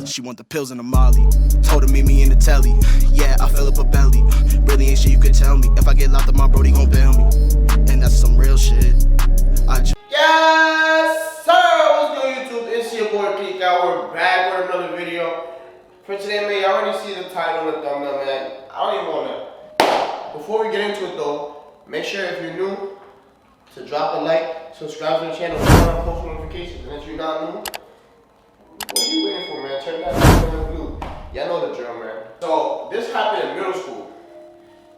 She want the pills and the molly. Told her meet me in the telly. Yeah, I fill up a belly. Really ain't shit you could tell me. If I get locked up, my brody gon' bail me. And that's some real shit. Yes, sir. What's good, YouTube? It's your boy Criquaaaa. We're back with another video. For today, man, you already see the title and the thumbnail, man. I don't even wanna. Before we get into it though, make sure if you're new to drop a like, subscribe to the channel, turn on post notifications, and if you're not new, what are you waiting for, man? Turn that bell on blue. Y'all know the drill, man. So this happened in middle school,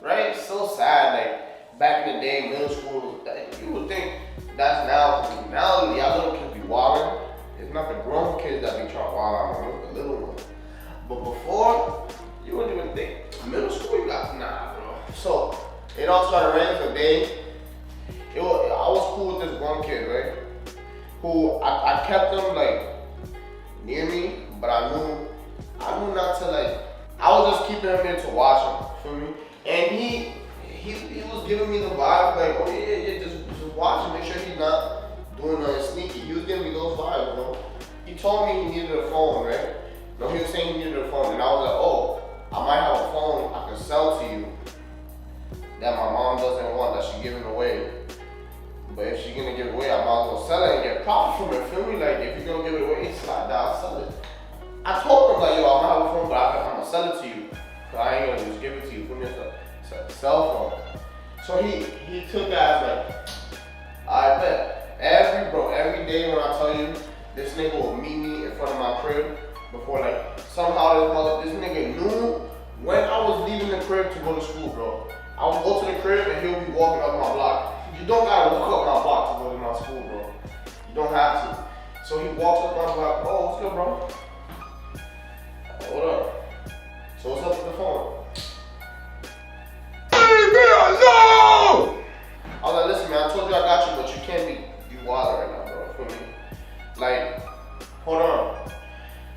right? It's so sad. Like back in the day, middle school, you would think that's now. Now y'all little kids be wilding. It's not the grown kids that be trying to wild out, man. The little ones. But before, you wouldn't even think. Middle school, you got nah, bro. So it all started raining the day. I was cool with this one kid, right? Who I kept him like near me, but I knew not to like. I was just keeping him there to watch him, feel me? And he was giving me the vibe like, oh yeah, just watch him, make sure he's not doing nothing sneaky. He was giving me those vibes, bro. He told me he needed a phone, right? No, he was saying he needed a phone, and I was like, oh, I might have a phone I can sell to you that my mom doesn't want, that she's giving away. But if she's gonna give it away, I might as well sell it and get profit from it, feel me? Like, if you're gonna give it away, slide down, sell it. I told him, like, yo, I'm gonna have a phone, but I'm gonna sell it to you. So I ain't gonna just give it to you, put me a cell phone. So he took that as like, I bet. Every day when I tell you, this nigga will meet me in front of my crib before, like, somehow this nigga knew when I was leaving the crib to go to school, bro. I would go to the crib and he'll be walking up my block. You don't gotta walk up my block to go to my school, bro. You don't have to. So he walks up my block. Oh, what's good, bro? What up? So what's up with the phone? Leave me alone! I was like, listen, man, I told you I got you, but you can't be wild right now, bro. Feel me? Like, hold on.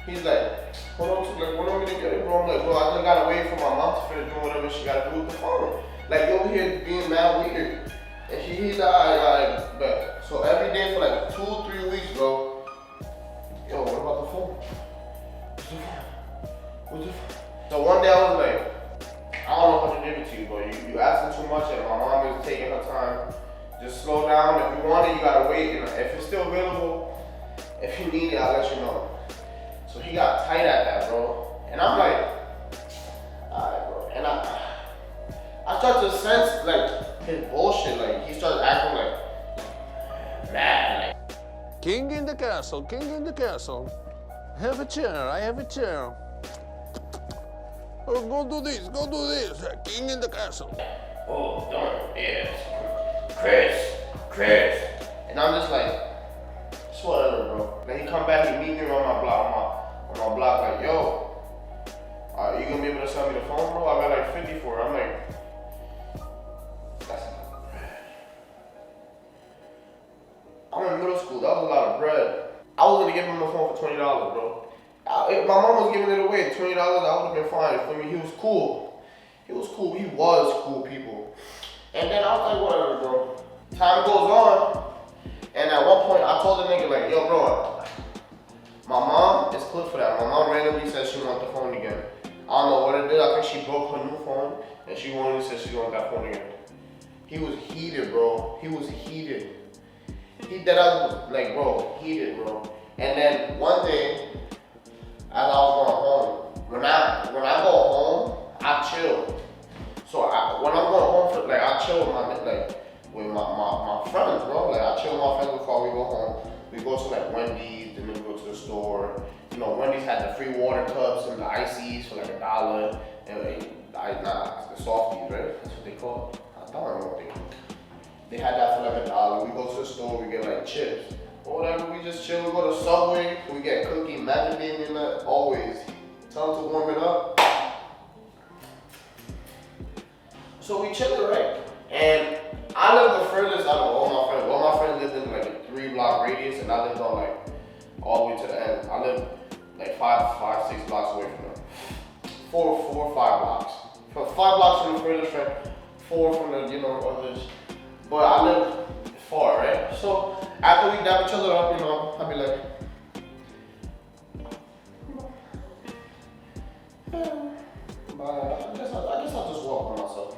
He's like, hold on, like, what am I gonna get it, bro? I'm like, bro, I just gotta wait for my mom to finish doing whatever she gotta do with the phone. Like, you over here being mad weird. And he's like, alright, but so every day for like 2-3 weeks, bro. Yo, what about the phone? What's the phone? So one day I was like, I don't know how to give it to you, bro. You asking too much, and my mom is taking her time. Just slow down. If you want it, you gotta wait. And if it's still available, if you need it, I'll let you know. So he got tight at that, bro. And I'm like, alright, bro. And I start to sense like his bullshit. Like he starts acting like mad. Like, King in the castle, king in the castle. Have a chair, I have a chair. Oh, go do this, king in the castle. oh, don't, yes. Chris. And I'm just like, it's whatever, bro. Then he come back and meet me on my block, like, yo, you gonna be able to sell me the phone, bro? I got like 50 for it. I'm like, that's a lot of bread. I'm in middle school, that was a lot of bread. I was gonna give him a phone for $20, bro. If my mom was giving it away, $20, I would have been fine. For me, he was cool. He was cool, people. And then I was like, whatever, bro. Time goes on, and at one point, I told the nigga, like, yo, bro, my mom is clipped for that. My mom randomly said she wants the phone again. I don't know what it did. I think she broke her new phone, and she wanted to say she wants that phone again. He was heated, bro. He did like, bro, heated, bro. And then one day, as I was going home, when I go home, I chill. So when I'm going home, I chill with my friends, bro. Like I chill with my friends before we go home. We go to like Wendy's, then we go to the store. You know, Wendy's had the free water cups and the ices for like $1, and the softies, right? That's what they call it. I don't know what they had that for like $1. We go to the store, we get like chips or whatever. We just chill. We go to Subway, we get cookie, macadamia nut, always. Tell them to warm it up. So we chillin', right? And I live the furthest out of all my friends. All my friends lived in like a 3-block radius, and I lived on like all the way to the end. I lived like 6 blocks away from them. 4 or 5 blocks. From 5 blocks from the furthest friend, 4 from the others. But I live far, right? So after we dab each other up, I'll be like, But I guess I'll just walk by myself.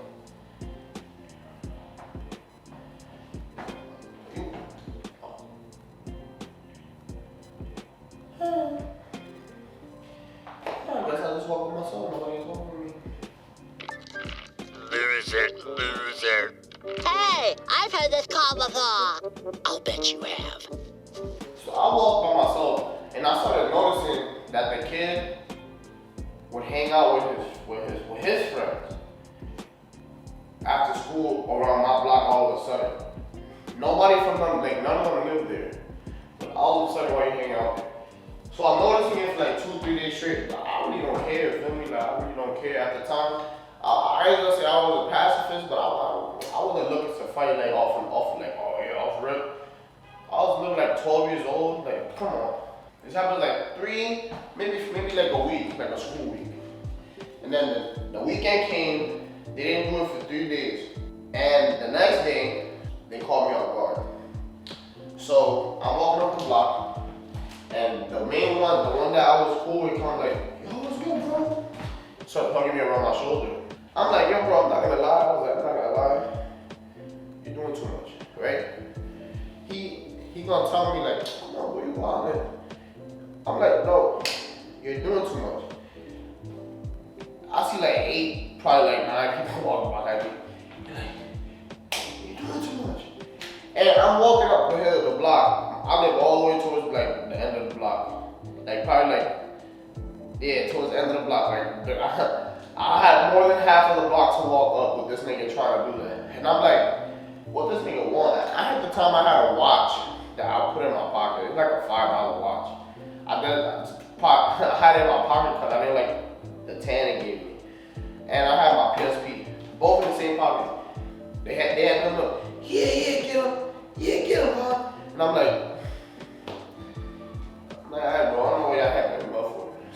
I guess I'll just walk by myself. Nobody's walking with me. Loser. Hey, I've heard this call before. I'll bet you have. So I walked by myself, and I started noticing that the kid would hang out with his friends after school around my block all of a sudden. Nobody from them, like none of them lived there. But all of a sudden, why you hang out there? So I'm noticing it for like 2-3 days straight. Like, I really don't care, feel me? Like I really don't care. At the time, I ain't gonna say I was a pacifist, but I wasn't looking to fight like off rip. I was living like 12 years old. Like, come on. This happened like maybe like a week, like a school week. And then the weekend came. They didn't do it for 3 days. And the next day, they called me on guard. So I'm walking up the block, and the main one, the one that I was cool with, come like, yo, what's good, bro? Started hugging me around my shoulder. I'm like, yo, bro, I'm not gonna lie. I was like, I'm not gonna lie. You're doing too much, right? He gonna tell me like, come on, where you going, man? I'm like, no, you're doing too much. I see like 8, probably like 9 people walking behind me. You're doing too much. And I'm walking up the hill, the block. I live all the way towards like the end of the block. Like probably like, yeah, towards the end of the block. Like I had more than half of the block to walk up with this nigga trying to do that. And I'm like, what this nigga want? At the time I had a watch that I put in my pocket. It's like a $5 watch. I had it in my pocket because I didn't like the tan it gave me. And I had my PSP, both in the same pocket. They had them look, get him, bro. And I'm like, alright, bro, I don't know what y'all had me for.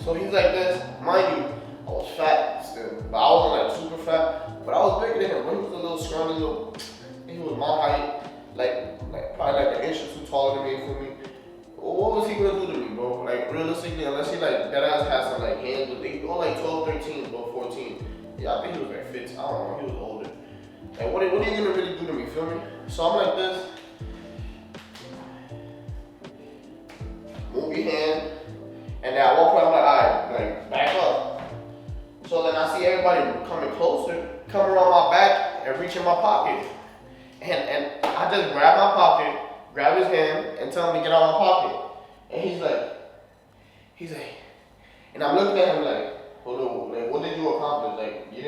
So he's like this, mind you, I was fat still, but I wasn't like super fat, but I was bigger than him. When he was a little scrawny little, he was my height, like probably like an inch or 2 taller than me, for me. What was he gonna do to me, bro? Like realistically, unless he like that ass had some like hands, but they were like 12, 13, bro, 14. Yeah, I think he was like 15. I don't know. He was older. Like, what are you gonna really do to me? Feel me? So I'm like this. Move your hand, and then at one point I'm like, alright, like back up. So then I see everybody coming closer, come around my back and reach in my pocket, and I just grab my pocket, grab his hand, and tell him to get out of my pocket. And he's like, and I'm looking at him like, hold on, like, what did you accomplish? Like, you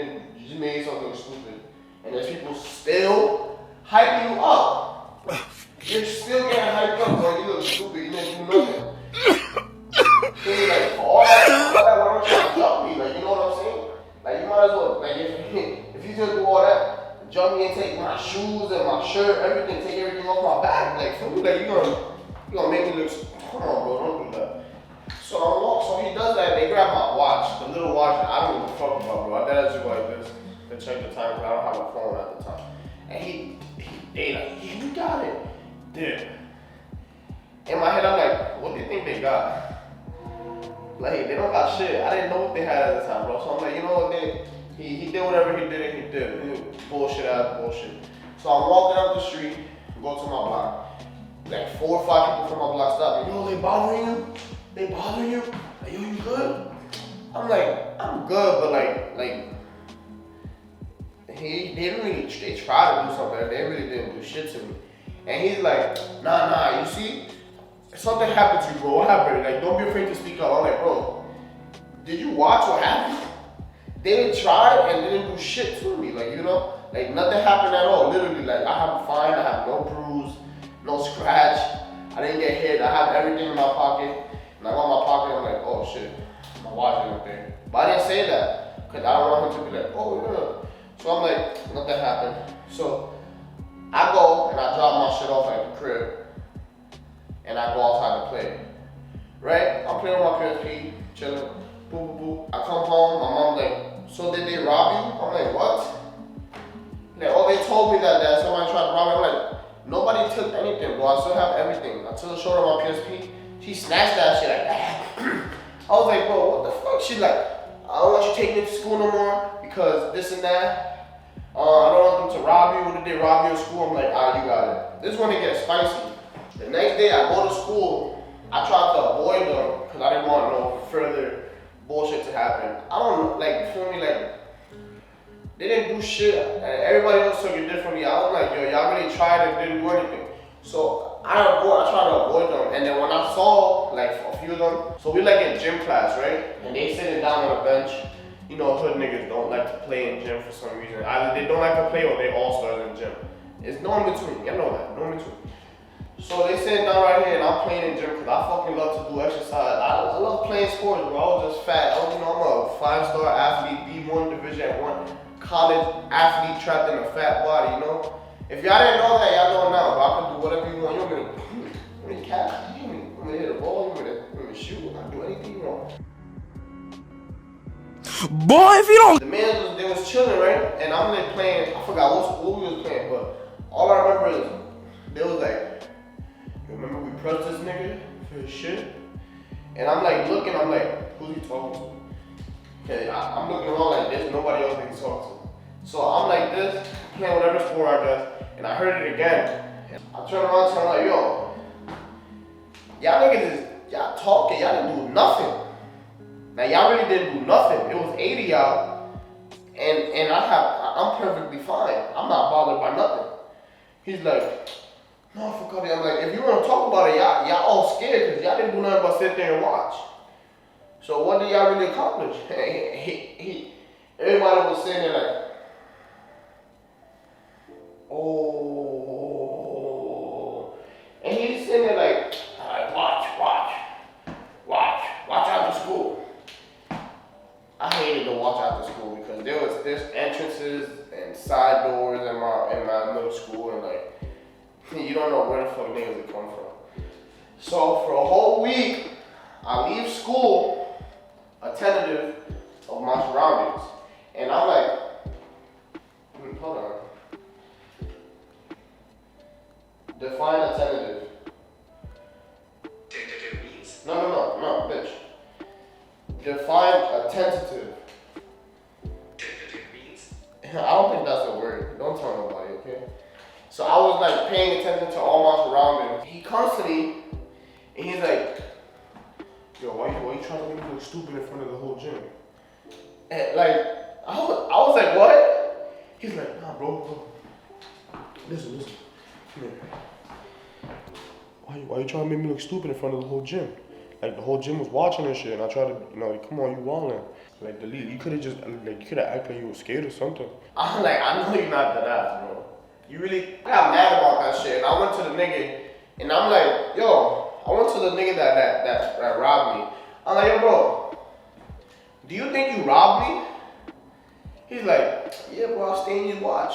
just made something stupid. And there's people still hyping you up. You're still getting hyped up, bro. You look stupid, you didn't do nothing. So you're like, all that, why don't you trying to jump me? Like, you know what I'm saying? Like, you might as well, like, if he's gonna do all that, jump me and take my shoes and my shirt, everything, take everything off my back. Like, feel me? Like, you gonna make me look, come on, bro, don't do that. So he does that, they grab my watch, the little watch that I don't even fuck about, bro. I did that shit like this to check the time because I don't have a phone at the time. And they like, yeah, you got it. Dude. In my head, I'm like, what do you think they got? Like, they don't got shit. I didn't know what they had at the time, bro. So I'm like, you know what, he did whatever he did and he did. Bullshit ass bullshit. So I'm walking up the street, go to my block. Like 4 or 5 people from my block stop me. Yo, they bothering you? They bothering you? Like, yo, you good? I'm like, I'm good, but like, they tried to do something, they really didn't do shit to me. And he's like, nah, you see, something happened to you, bro. What happened? Like, don't be afraid to speak up. I'm like, bro, did you watch what happened? They didn't try and they didn't do shit to me, like, you know? Like, nothing happened at all, literally. Like, I have a fine, I have no bruise, no scratch. I didn't get hit, I have everything in my pocket. And I got my pocket, I'm like, oh shit, my watch is up there. But I didn't say that, because I don't want him to be like, oh yeah. So I'm like, nothing happened. So I go and I drop my shit off at the crib. And I go outside to play. Right? I'm playing with my PSP, chilling, boo. I come home, my mom like, so did they rob you? I'm like, what? Like, oh, they told me that somebody tried to rob me. I'm like, nobody took anything, bro. I still have everything. I still showed her my PSP. She snatched that shit like, I was like, bro, what the fuck? She like, I don't want you taking me to school no more because this and that. I don't want them to rob you. When did they rob you in school? I'm like, you got it. This is when it gets spicy. The next day I go to school, I tried to avoid them because I didn't want no further bullshit to happen. I don't like, feel me, like, they didn't do shit. Everybody else took it differently. I was like, yo, y'all really tried and didn't do anything. So I tried to avoid them. And then when I saw like a few of them, so we like in gym class, right? And they sitting down on a bench. You know, hood niggas don't like to play in gym for some reason. Either they don't like to play or they all stars in gym. It's no in between. You know that, no in between. So they sitting down right here and I'm playing in gym because I fucking love to do exercise. I love playing sports, bro. I was just fat. I'm a 5-star athlete, D1 Division 1 college athlete trapped in a fat body, you know? If y'all didn't know that, y'all know now, but I can do whatever you want. You want me to catch? You want me to hit a ball? You want me to shoot? I can do anything you want. Boy, if you don't. The man they was chilling, right? And I'm like playing, I forgot what we was playing, but all I remember is they was like, you remember we pressed this nigga for his shit? And I'm like looking, I'm like, who's he talking to? Okay, I'm looking around like this, nobody else he's talking to. So I'm like this, playing whatever sport I guess, and I heard it again. And I turn around and I'm like, yo, y'all niggas is, y'all talking, y'all didn't do nothing. Now y'all really didn't do nothing. It was 80 y'all, and I'm perfectly fine. I'm not bothered by nothing. He's like, no, I forgot it. I'm like, if you want to talk about it, y'all all scared because y'all didn't do nothing but sit there and watch. So what did y'all really accomplish? Everybody was sitting there like, oh, and he's sitting there like, all right, watch out to school. I hated to watch after school because there's entrances and side doors in my middle school, and like you don't know where the fuck niggas would come from. So for a whole week, I leave school attentive of my surroundings, and I'm like, hold on. Define attentive. No, bitch. Define attentive. I don't think that's a word. Don't tell nobody, okay? So I was like paying attention to all my surroundings. He comes to me and he's like, yo, why you trying to make me look stupid in front of the whole gym? And like, I was like, what? He's like, nah, bro. Listen. Come here. Why you trying to make me look stupid in front of the whole gym? Like the whole gym was watching and shit, and I tried to, like, come on, you wildin'. Like the lead, you could have acted like you were scared or something. I'm like, I know you're not that ass, bro. You really, I got mad about that shit, and I went to the nigga, and I'm like, yo, I went to the nigga that robbed me. I'm like, yo, bro, do you think you robbed me? He's like, yeah, bro, I'll stay in your watch.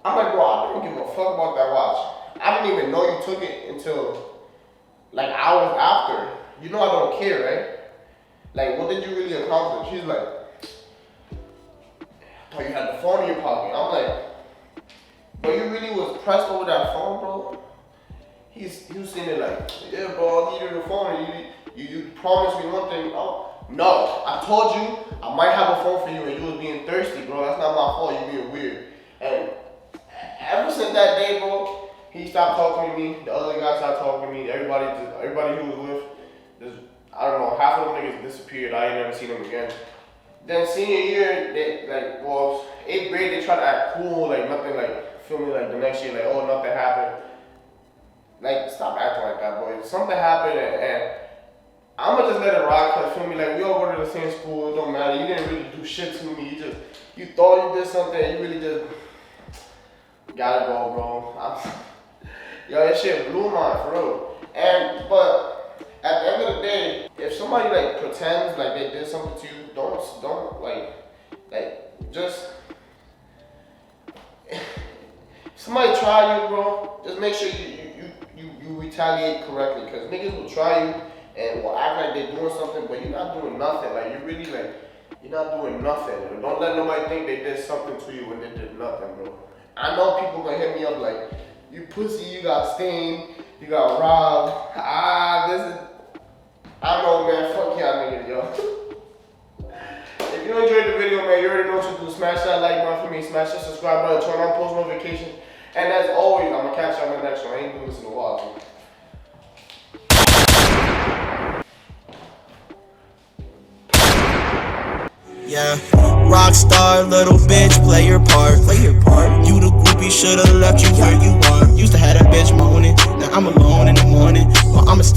I'm like, bro, I don't give a fuck about that watch. I didn't even know you took it until like hours after. You know I don't care, right? Like, what did you really accomplish? He's like, I thought you had the phone in your pocket. I'm like, but you really was pressed over that phone, bro? He was sitting there like, yeah, bro, I needed the phone. You promised me one thing. Oh, no, I told you I might have a phone for you and you was being thirsty, bro. That's not my fault. You being weird. And ever since that day, bro, he stopped talking to me. The other guy stopped talking to me. Everybody who was with, I don't know, half of them niggas disappeared. I ain't never seen them again. Then senior year, they 8th grade, they tried to act cool, like nothing, like feel me, like the next year, like, oh, nothing happened. Like, stop acting like that, boy. Something happened, and I'ma just let it rock. Cause feel me, like we all go to the same school. It don't matter. You didn't really do shit to me. You thought you did something. You really just gotta go, bro. Yo, that shit blew my mind, for real. But at the end of the day, if somebody like pretends like they did something to you, don't like just somebody try you, bro. Just make sure you retaliate correctly, cause niggas will try you and will act like they're doing something, but you're not doing nothing. Like you really you're not doing nothing. Don't let nobody think they did something to you when they did nothing, bro. I know people gonna hit me up like, you pussy, you got stained, you got robbed. I know, man, fuck y'all niggas, yo. smash that like button for me, smash that subscribe button, turn on post notifications, and as always, I'm gonna catch you on the next one. I ain't doing this in a while, dude. Yeah, rockstar, little bitch, play your part. You the groupie, should've left you where you are. Used to have that bitch moaning, now I'm alone in the morning. Well, I'ma